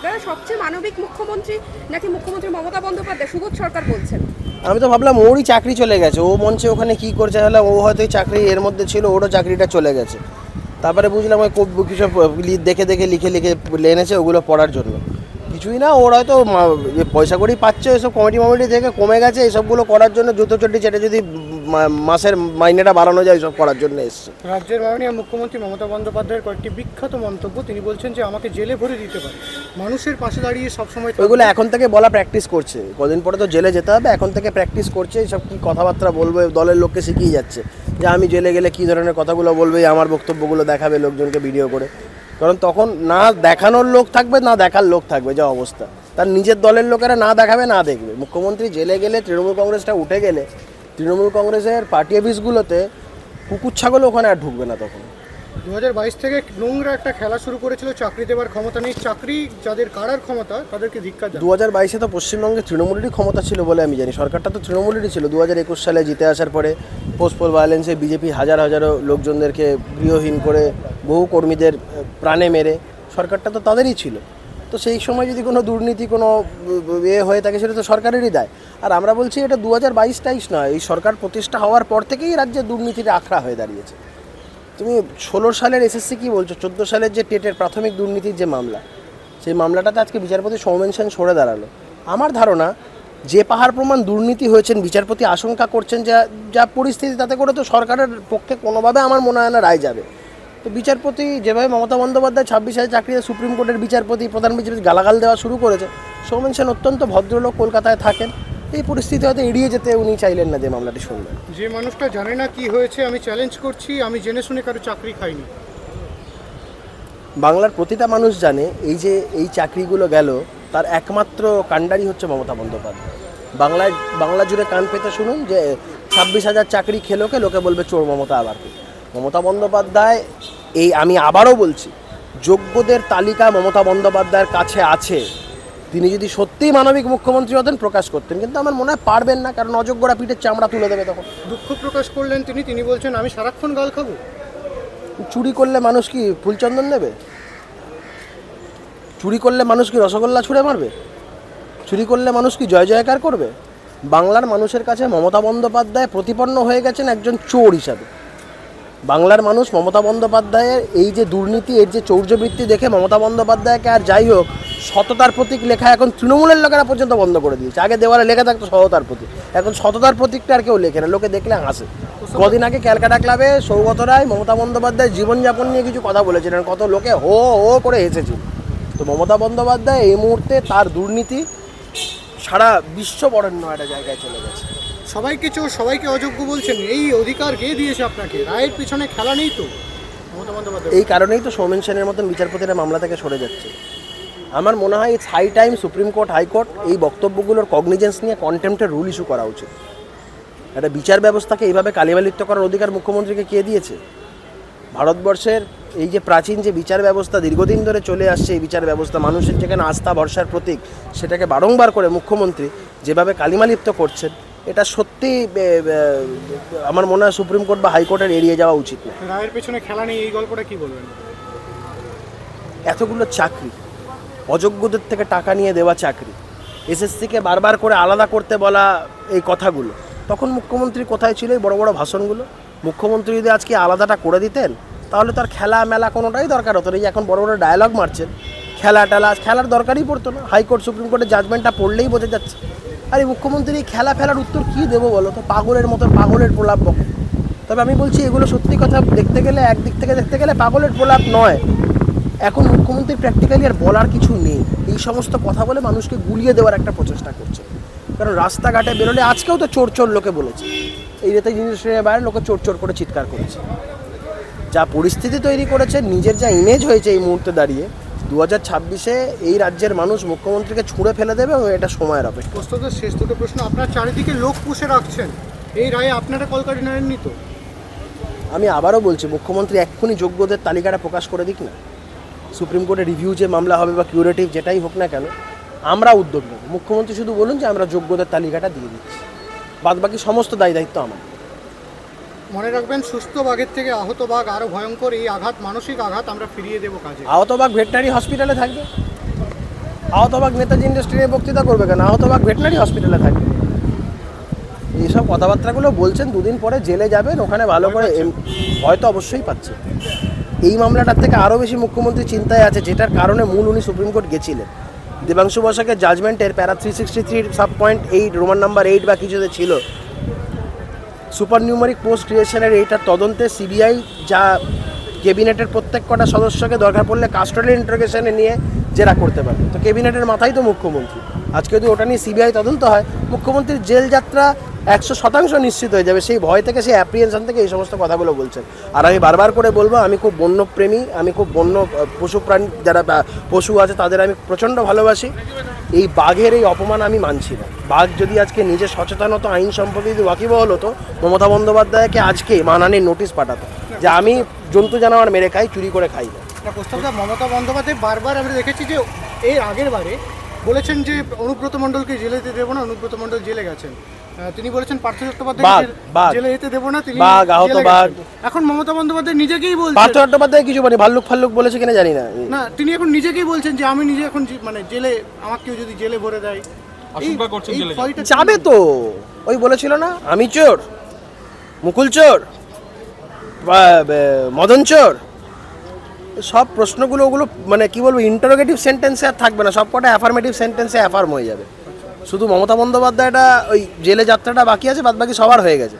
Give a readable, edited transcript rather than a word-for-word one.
দাদা, সবচেয়ে মানবিক মুখ্যমন্ত্রী নাকি মুখ্যমন্ত্রী মমতা বন্দ্যোপাধ্যায়, সুবোধ সরকার বলছেন। আমি তো ভাবলাম ওরই চাকরি চলে গেছে, ও মঞ্চে ওখানে কি করছে, ভাবলাম ও হয়তো এই চাকরি এর মধ্যে ছিল, ওরও চাকরিটা চলে গেছে। তারপরে বুঝলাম ওই কিছু দেখে দেখে লিখে লিখে এনেছে ওগুলো পড়ার জন্য, কিছুই না। ওর হয়তো পয়সা করেই পাচ্ছে, এসব কমিটি মমিটি থেকে কমে গেছে, এসবগুলো করার জন্য জুতো চটি চেটে যদি মাসের মাইনেটা বাড়ানো যায় এসব করার জন্য এসছে। রাজ্যের মাননীয় মুখ্যমন্ত্রী মমতা বন্দ্যোপাধ্যায়ের কয়েকটি বিখ্যাত মন্তব্য, তিনি বলছেন যে আমাকে জেলে ভরে দিতে পারে, মানুষের পাশে দাঁড়িয়ে সবসময়। ওইগুলো এখন থেকে বলা প্র্যাকটিস করছে, কদিন পরে তো জেলে যেতে হবে, এখন থেকে প্র্যাকটিস করছে এইসব কী কথাবার্তা বলবে, দলের লোককে শিখিয়ে যাচ্ছে যে আমি জেলে গেলে কী ধরনের কথাগুলো বলবে, আমার বক্তব্যগুলো দেখাবে লোকজনকে ভিডিও করে। কারণ তখন না দেখানোর লোক থাকবে না দেখার লোক থাকবে, যা অবস্থা। তার নিজের দলের লোকেরা না দেখাবে না দেখবে। মুখ্যমন্ত্রী জেলে গেলে, তৃণমূল কংগ্রেসটা উঠে গেলে, তৃণমূল কংগ্রেসের পার্টি অফিসগুলোতে কুকুর ছাগল ওখানে আর ঢুকবে না তখন। 2022 থেকে নোংরা একটা খেলা শুরু করেছিল, চাকরি দেওয়ার ক্ষমতা নেই, চাকরি যাদের কারার ক্ষমতা তাদেরকে ধিক্কার জানাই। 2022-এ তো পশ্চিমবঙ্গে তৃণমূলেরই ক্ষমতা ছিল বলে আমি জানি, সরকারটা তো তৃণমূলেরই ছিল। 2021 সালে জিতে আসার পরে পোস্টপোল ভায়োলেন্সে বিজেপি হাজার হাজারো লোকজনদেরকে গৃহহীন করে, বহু কর্মীদের প্রাণে মেরে, সরকারটা তো তাদেরই ছিল। তো সেই সময় যদি কোনো দুর্নীতি, কোনো হয়ে থাকে, সেটা তো সরকারেরই দায়। আর আমরা বলছি এটা 2022-23 নয়, এই সরকার প্রতিষ্ঠা হওয়ার পর থেকেই রাজ্যে দুর্নীতির আখড়া হয়ে দাঁড়িয়েছে। তুমি 16 সালের এসএসসি কী বলছো, 14 সালের যে টেটের প্রাথমিক দুর্নীতির যে মামলা, সেই মামলাটাতে আজকে বিচারপতি সৌমেন সেন সরে দাঁড়ালো। আমার ধারণা যে পাহাড় প্রমাণ দুর্নীতি হয়েছেন, বিচারপতি আশঙ্কা করছেন যা যা পরিস্থিতি, তাতে করে তো সরকারের পক্ষে কোনোভাবে আমার মনে হয় না রায় যাবে। তো বিচারপতি যেভাবে মমতা বন্দ্যোপাধ্যায় 26 চাকরিতে সুপ্রিম কোর্টের বিচারপতি, প্রধান বিচারপতি গালাগাল দেওয়া শুরু করেছে, সৌমেন সেন অত্যন্ত ভদ্রলোক, কলকাতায় থাকেন, এই পরিস্থিতি হয়তো এড়িয়ে যেতে উনি চাইলেন না যে মামলাটি শুনবেন। যে মানুষটা জানে না কি হয়েছে, আমি চ্যালেঞ্জ করছি, আমি জেনে শুনে কারো চাকরি খাইনি। বাংলার প্রতিটা মানুষ জানে এই যে এই চাকরিগুলো গেল, তার একমাত্র কাণ্ডারি হচ্ছে মমতা বন্দ্যোপাধ্যায়। বাংলা জুড়ে কান পেতে শুনুন যে 26,000 চাকরি খেলোকে লোকে বলবে চোর মমতা। আবার মমতা বন্দ্যোপাধ্যায়, এই আমি আবারও বলছি, যোগ্যদের তালিকা মমতা বন্দ্যোপাধ্যায়ের কাছে আছে। তিনি যদি সত্যিই মানবিক মুখ্যমন্ত্রী হতেন প্রকাশ করতেন, কিন্তু আমার মনে হয় পারবেন না, কারণ অযোগ্যরা পিঠের চামড়া তুলে দেবে তখন। দুঃখ প্রকাশ করলেন তিনি বলছেন আমি সারাক্ষণ গাল খাবো। চুরি করলে মানুষ কি ফুলচন্দন দেবে? চুরি করলে মানুষ কি রসগোল্লা ছুঁড়ে মারবে? চুরি করলে মানুষ কি জয় জয়কার করবে? বাংলার মানুষের কাছে মমতা বন্দ্যোপাধ্যায় প্রতিপন্ন হয়ে গেছেন একজন চোর হিসাবে। বাংলার মানুষ মমতা বন্দ্যোপাধ্যায়ের এই যে দুর্নীতি, এর যে চৌর্যবৃত্তি দেখে মমতা বন্দ্যোপাধ্যায়কে, আর যাই হোক, সততার প্রতীক লেখা এখন তৃণমূলের লোকেরা পর্যন্ত বন্ধ করে দিয়েছে। আগে দেওয়ালে লেখা থাকতো সততার প্রতীক, এখন সততার প্রতীকটা আর কেউ লেখে না, লোকে দেখলে হাসে। কদিন আগে ক্যালকাটা ক্লাবে সৌগত রায় মমতা বন্দ্যোপাধ্যায়ের জীবনযাপন নিয়ে কিছু কথা বলেছিলেন, কত লোকে হো হো করে হেসেছিল। তো মমতা বন্দ্যোপাধ্যায় এই মুহূর্তে তার দুর্নীতি সারা বিশ্ব বরেণ্য একটা জায়গায় চলে গেছে। সবাইকে চোর, সবাইকে অযোগ্য বলছেন, এই অধিকার কে দিয়েছে আপনাকে? রায়ের পিছনে খেলা নেই তো মমতা বন্দ্যোপাধ্যায়? এই কারণেই তো সৌমেন সেনের মতন বিচারপতিরা মামলা থেকে সরে যাচ্ছে। আমার মনে হয় it's high time Supreme Court, High Court এই বক্তব্যগুলোর কগনিজেন্স নিয়ে কন্টেম্পটের রুল ইস্যু করা উচিত। একটা বিচার ব্যবস্থাকে এইভাবে কালিমালিপ্ত করার অধিকার মুখ্যমন্ত্রীকে কে দিয়েছে? ভারতবর্ষের এই যে প্রাচীন যে বিচার ব্যবস্থা দীর্ঘদিন ধরে চলে আসছে, এই বিচার ব্যবস্থা মানুষের যেখানে আস্থা ভরসার প্রতীক, সেটাকে বারংবার করে মুখ্যমন্ত্রী যেভাবে কালিমালিপ্ত করছেন, এটা সত্যি আমার মনে হয় সুপ্রিম কোর্ট বা হাইকোর্টের এড়িয়ে যাওয়া উচিত না। রায়ের পেছনে খেলা নেই, এই গল্পটা কি বলবেন? এতগুলো চাকরি, অযোগ্যদের থেকে টাকা নিয়ে দেওয়া চাকরি, এসএসসিকে বারবার করে আলাদা করতে বলা, এই কথাগুলো তখন মুখ্যমন্ত্রী কোথায় ছিল? এই বড় বড় ভাষণগুলো। মুখ্যমন্ত্রী যদি আজকে আলাদাটা করে দিতেন, তাহলে তার খেলা মেলা কোনোটাই দরকার হতো না। এই এখন বড় বড় ডায়লগ মারছেন, খেলার দরকারই পড়তো না। হাইকোর্ট সুপ্রিম কোর্টের জাজমেন্টটা পড়লেই বোঝা যাচ্ছে। আর এই মুখ্যমন্ত্রী খেলা ফেলার উত্তর কী দেবো বলো তো? পাগলের মতো পাগলের প্রলাপ বকে। তবে আমি বলছি, এগুলো সত্যি কথা দেখতে গেলে, একদিক থেকে দেখতে গেলে পাগলের প্রলাপ নয়। এখন মুখ্যমন্ত্রী প্র্যাকটিক্যালি আর বলার কিছু নেই, এই সমস্ত কথা বলে মানুষকে গুলিয়ে দেওয়ার একটা প্রচেষ্টা করছে। কারণ রাস্তাঘাটে বেরোলে, আজকেও তো চোর চোর লোকে বলেছে, এই রেতে জিনিসের বাইরে লোকে চোর চোর করে চিৎকার করেছে। যা পরিস্থিতি তৈরি করেছে, নিজের যা ইমেজ হয়েছে এই মুহূর্তে দাঁড়িয়ে, 2026-এ এই রাজ্যের মানুষ মুখ্যমন্ত্রীকে ছুঁড়ে ফেলে দেবে, এবং এটা সময়ের অপেক্ষা। প্রশ্নটা শেষ, দুটো প্রশ্ন। আপনার চারিদিকে লোক পুষে রাখছেন, এই রায়ে আপনারা কলকাঠি নাড়েননি তো? আমি আবারও বলছি, মুখ্যমন্ত্রী এক্ষুনি যোগ্যদের তালিকাটা প্রকাশ করে দিক না। সুপ্রিম কোর্টে রিভিউ যে মামলা হবে বা কিউরেটিভ যেটাই হোক না কেন, আমরা উদ্যোগ নেব। মুখ্যমন্ত্রী শুধু বলুন যে আমরা যোগ্যদের তালিকাটা দিয়ে দিচ্ছি, বাদবাকি সমস্ত দায়িত্ব আমার। মনে রাখবেন, সুস্থ বাঘের থেকে আহত বাঘ আরও ভয়ঙ্কর। এই আঘাত মানসিক আঘাত, আমরা ফিরিয়ে দেবো কাজে। আহত বাঘ ভেটেরিনারি হসপিটালে থাকবে, আহতবাগ নেতাজি ইন্ডাস্ট্রিতে বক্তৃতা করবে কেন? আহতবাগ ভেটেনারি হসপিটালে থাকবে। এইসব কথাবার্তাগুলো বলছেন, দুদিন পরে জেলে যাবেন, ওখানে ভালো করে হয়তো অবশ্যই পাচ্ছে। এই মামলাটার থেকে আরও বেশি মুখ্যমন্ত্রী চিন্তায় আছে, যেটার কারণে মূল উনি সুপ্রিম কোর্ট গেছিলেন। দেবাংশু বসাকের জাজমেন্টের প্যারা 363 সাব.8 রোমান নাম্বার 8 বা কিছুতে ছিল সুপার নিউমারিক পোস্ট ক্রিয়েশনের এইটার তদন্তে সিবিআই যা ক্যাবিনেটের প্রত্যেক কটা সদস্যকে দরকার পড়লে কাস্টোডিয়াল ইন্টারোগেশনে নিয়ে জেরা করতে পারে। তো ক্যাবিনেটের মাথায় তো মুখ্যমন্ত্রী। আজকে যদি ওটা নিয়ে সিবিআই তদন্ত হয়, মুখ্যমন্ত্রীর জেল যাত্রা 100% নিশ্চিত হয়ে যাবে। সেই ভয় থেকে, সেই অ্যাপ্রিহেনশন থেকে এই সমস্ত কথাগুলো বলছেন। আর আমি বারবার করে বলবো, আমি খুব বন্যপ্রেমী, আমি খুব বন্য পশু প্রাণী, যারা পশু আছে তাদের আমি প্রচণ্ড ভালোবাসি। এই বাঘের এই অপমান আমি মানছি না। বাঘ যদি আজকে নিজে সচেতন হতো, আইন সম্পর্কে যদি ওয়াকিবহল হতো, মমতা বন্দ্যোপাধ্যায়কে আজকে মানহানির নোটিশ পাঠাতো যে আমি জন্তু জানোয়ার মেরে খাই, চুরি করে খাই না। প্রস্তাবটা মমতা বন্দ্যোপাধ্যায় বারবার আমরা দেখেছি যে এর আগের বারে বলেছেন যে অনুব্রত মণ্ডলকে জেলে যেতে দেবো না, অনুব্রত মণ্ডল জেলে গেছেন। তিনি বলেছেন পার্থ চট্টোপাধ্যায় জেলে যেতে দেবো না, তিনি আহত বাঘ। এখন মমতা বন্দ্যোপাধ্যায় নিজেকেই বলছেন, পার্থ চট্টোপাধ্যায় কিছু বলে, ভাল্লুক বলেছে কিনা জানি না। না, তিনি এখন নিজেকেই বলছেন যে আমি নিজে এখন মানে জেলে, আমাকে কেউ যদি জেলে ভরে দেয় আশঙ্কা করছেন জেলে যাবে। তো ওই বলেছিল না, আমি চোর, মুকুল চোর, মদন চোর, সব প্রশ্নগুলো ওগুলো মানে কি বলবো, ইন্টারোগেটিভ সেন্টেন্সে আর থাকবে না, সবকটা অ্যাফার্মেটিভ সেন্টেন্সে অ্যাফার্ম হয়ে যাবে। শুধু মমতা বন্দ্যোপাধ্যায়টা ওই জেলে যাত্রাটা বাকি আছে, বাদ বাকি সবার হয়ে গেছে।